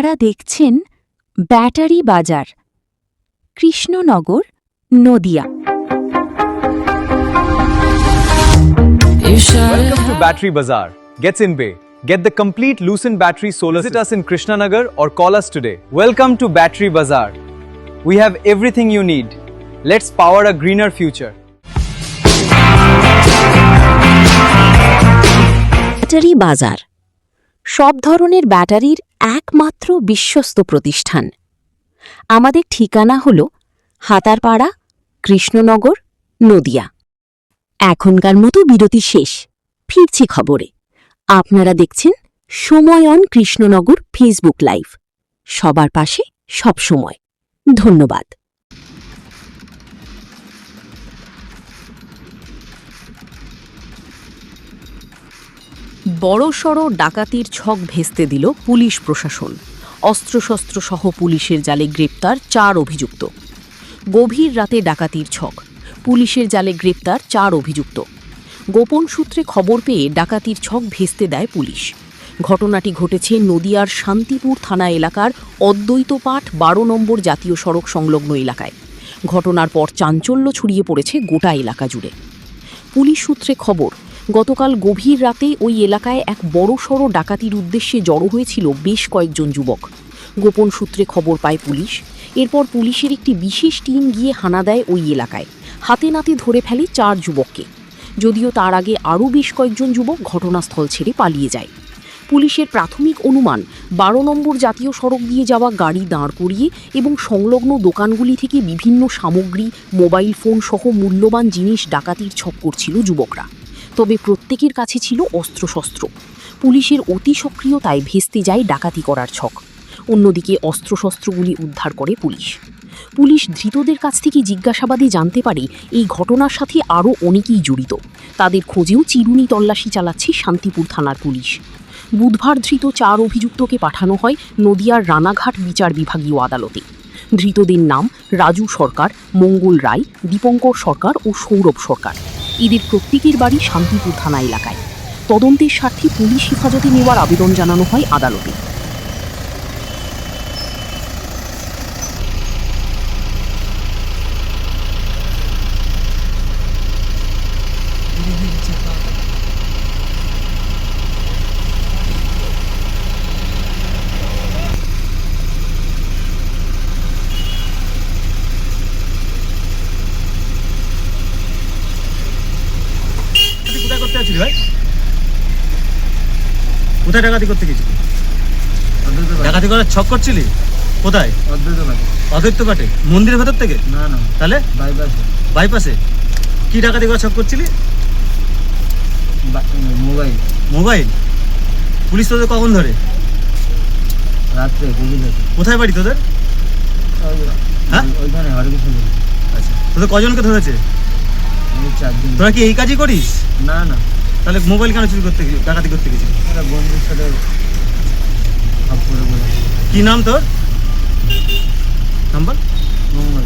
আপনারা দেখছেন ব্যাটারি বাজার, Krishnanagar, Nadia. Welcome to Battery Bazaar. Gets in Bay. Get the complete Lucent battery solar. Visit us in Krishnanagar or call us today. Welcome to Battery Bazaar. We have everything you need. Let's power a greener future. Battery বাজার সব ধরনের ব্যাটারির একমাত্র বিশ্বস্ত প্রতিষ্ঠান। আমাদের ঠিকানা হল হাতারপাড়া, কৃষ্ণনগর, নদিয়া। এখনকার মতো বিরতি শেষ, ফিরছি খবরে। আপনারা দেখছেন সময় অন কৃষ্ণনগর ফেসবুক লাইভ। সবার পাশে সব সময়। ধন্যবাদ। বড়সড় ডাকাতির ছক ভেস্তে দিল পুলিশ প্রশাসন। অস্ত্রশস্ত্র সহ পুলিশের জালে গ্রেপ্তার 4 অভিযুক্ত। গভীর রাতে ডাকাতির ছক, পুলিশের জালে গ্রেপ্তার 4 অভিযুক্ত। গোপন সূত্রে খবর পেয়ে ডাকাতির ছক ভেস্তে দেয় পুলিশ। ঘটনাটি ঘটেছে নদিয়ার শান্তিপুর থানা এলাকার অদ্বৈতপাঠ 12 নম্বর জাতীয় সড়ক সংলগ্ন এলাকায়। ঘটনার পর চাঞ্চল্য ছড়িয়ে পড়েছে গোটা এলাকা জুড়ে। পুলিশ সূত্রে খবর, গতকাল গভীর রাতে ওই এলাকায় এক বড়সড় ডাকাতির উদ্দেশ্যে জড়ো হয়েছিল বেশ কয়েকজন যুবক। গোপন সূত্রে খবর পায় পুলিশ। এরপর পুলিশের একটি বিশেষ টিম গিয়ে হানা দেয় ওই এলাকায়। হাতে নাতে ধরে ফেলে 4 যুবককে। যদিও তার আগে আরও বেশ কয়েকজন যুবক ঘটনাস্থল ছেড়ে পালিয়ে যায়। পুলিশের প্রাথমিক অনুমান, 12 নম্বর জাতীয় সড়ক দিয়ে যাওয়া গাড়ি দাঁড় করিয়ে এবং সংলগ্ন দোকানগুলি থেকে বিভিন্ন সামগ্রী, মোবাইল ফোন সহ মূল্যবান জিনিস ডাকাতির ছক করছিল যুবকরা। তবে প্রত্যেকের কাছে ছিল অস্ত্রশস্ত্র। পুলিশের অতি সক্রিয়তায় ভেস্তে যায় ডাকাতি করার ছক। অন্যদিকে অস্ত্রশস্ত্রগুলি উদ্ধার করে পুলিশ। পুলিশ ধৃতদের কাছ থেকে জিজ্ঞাসাবাদে জানতে পারে এই ঘটনার সাথে আরও অনেকেই জড়িত। তাদের খোঁজেও চিরুনি তল্লাশি চালাচ্ছে শান্তিপুর থানার পুলিশ। বুধবার ধৃত 4 অভিযুক্তকে পাঠানো হয় নদিয়ার রানাঘাট বিচার বিভাগীয় আদালতে। ধৃতদের নাম রাজু সরকার, মঙ্গল রায়, দীপঙ্কর সরকার ও সৌরভ সরকার। এদের প্রত্যেকের বাড়ি শান্তিপুর থানা এলাকায়। তদন্তের স্বার্থে পুলিশ হেফাজতে নেওয়ার আবেদন জানানো হয় আদালতে। ভাই কোথায় ডাকাতি করতে গেছিলি? ডাকাতি করার ছক করছিলি? কোথায়? অদ্বৈতপাঠে মন্দিরের ভেতর থেকে? না না, তাহলে বাইপাসে কি ডাকাতি করার ছক করছিলি? মোবাইল পুলিশ তোদের কখন ধরে? রাত্রে। কোথায় বাড়ি তোদের? হ্যাঁ, ওইখানে হরকৃষ্ণ। আচ্ছা, তোদের কজনকে ধরেছে? 4 দিন। তোরা কি এই কাজই করিস? না না। তাহলে মোবাইল কেন চুরি করতে গেলি, ডাকাতি করতে গেছিলি? একটা বন্ধুর সাথে ভাব করে বলে। কি নাম তোর? নাম্বার? মঙ্গল।